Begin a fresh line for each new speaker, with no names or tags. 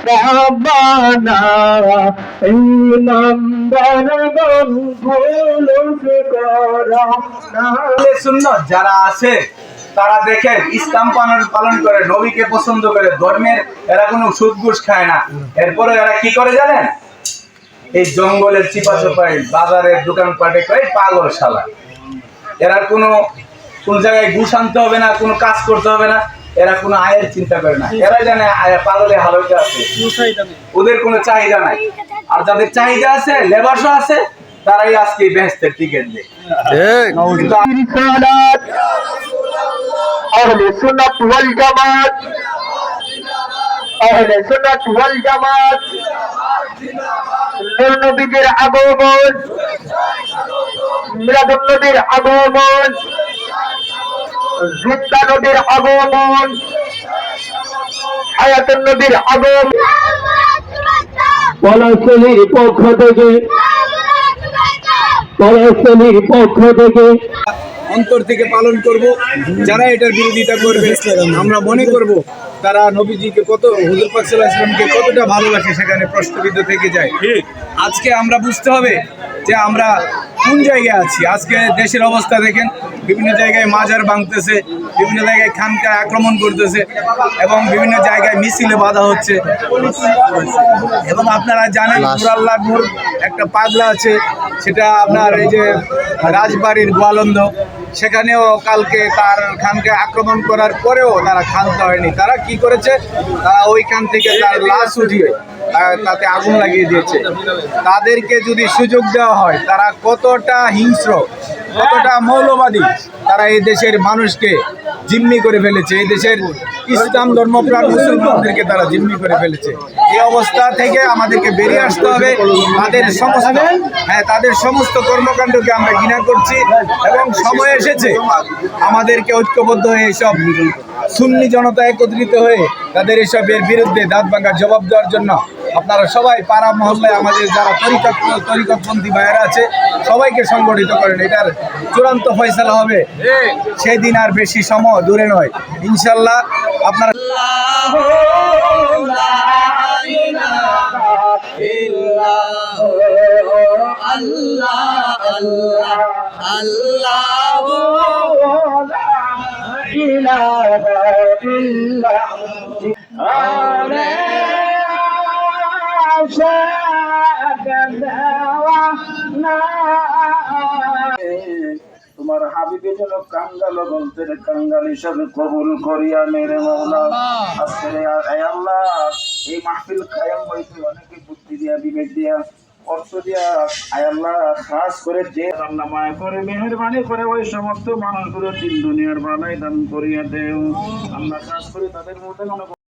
রব্বানা ইমানদারগণ খোলস করা।
আহলে সুন্নাত যারা আছে তারা দেখেন ইসলাম পালন করে, নবীকে পছন্দ করে, ধর্মের এরা কোনো সুদ ঘুষ খায় না। এরপরে এরা কি করে জানেন? এই জঙ্গলের চিপাচাপায় বাজারের দোকানপাটে করে পাগল শালা। এরা কোন জায়গায় ঘুষ আনতে হবে না, কোনো কাজ করতে হবে না, এরা কোনো আয়ের চিন্তা করে না। এরা জানে পাগলের হালতে আছে, ওদের কোনো চাহিদা নাই। আর যাদের চাহিদা আছে, লেবাসও আছে, তারাই আজকে বেহেশতের টিকিট দেয়।
আহলে সুন্নাত ওয়াল জামাত, আহলে সুন্নাত ওয়াল জামাত, নূর নবীর আগমন, মিলাদুন নবীর আগমন, জিন্দা নবীর আগমন, হায়াতুন নবীর আগমন। পলাশলীর পক্ষ থেকে
অন্তর থেকে পালন করব। যারা এটার বিরোধিতা করবে, আমরা মনে করব তারা নবীজিকে হুজুর পাক সাল্লাল্লাহু আলাইহি ওয়াসাল্লামকে কতটা ভালোবাসে, সেখানে প্রশ্নবিদ্ধ থেকে যায়। আজকে আমরা বুঝতে হবে যে আমরা কোন জায়গায় আছি। আজকে দেশের অবস্থা দেখেন, বিভিন্ন জায়গায় মাজার ভাঙতেছে, বিভিন্ন জায়গায় খানকায় আক্রমণ করতেছে, এবং বিভিন্ন জায়গায় মিছিলে বাধা হচ্ছে। এবং আপনারা জানেন নুরাল্লাহ নূর একটা পাগলা আছে, সেটা আপনার এই যে রাজবাড়ির গোয়ালন্দ, সেখানেও কালকে তার খানকে আক্রমণ করার পরেও তারা ক্ষান্ত হয়নি। তারা কি করেছে? তারা ওইখান থেকে তার লাশ উঠিয়ে তাতে আগুন লাগিয়ে দিয়েছে। তাদেরকে যদি সুযোগ দেওয়া হয়, তারা কতটা হিংস্র, কতটা মৌলবাদী, তারা এই দেশের মানুষকে জিম্মি করে ফেলেছে, এই দেশের ইসলাম ধর্মপ্রাণ মুসলমানদেরকে তারা জিম্মি করে ফেলেছে। এই অবস্থা থেকে আমাদেরকে বেরিয়ে আসতে হবে। তাদের সমস্ত কর্মকাণ্ডকে আমরা ঘৃণা করছি, এবং সময় এসেছে আমাদেরকে ঐক্যবদ্ধ হয়ে এইসব সুন্নি জনতা একত্রিত হয়ে তাদের এসবের বিরুদ্ধে দাঁত ভাঙার জবাব দেওয়ার জন্য আপনারা সবাই পাড়া মহল্লায় আমাদের যারা তরিকতপন্থী ভাইয়েরা আছে, সবাইকে সংগঠিত করেন। এটার চূড়ান্ত ফয়সালা হবে সেই দিন আর বেশি সময় দূরে নয়, ইনশাল্লাহ। আপনারা
তোমার হাবিবের জন্য কাঙ্গাল বলতেন, কাঙ্গাল হিসাবে কবুল করিয়া মেরে মৌলা। আজকে আল্লাহ এই মাহফিল কায়েম হয়েছে অনেকে বুদ্ধি দিয়া, বিবেক দিয়া, অর্থ দিয়া। আল্লাহ খাস করে যে আল্লাহ মায়া করে মেহেরবানি করে ওই সমস্ত মানুষগুলো দিন দুনিয়ার বালাই দান করিয়া দেও। আল্লাহ খাস করে তাদের মধ্যে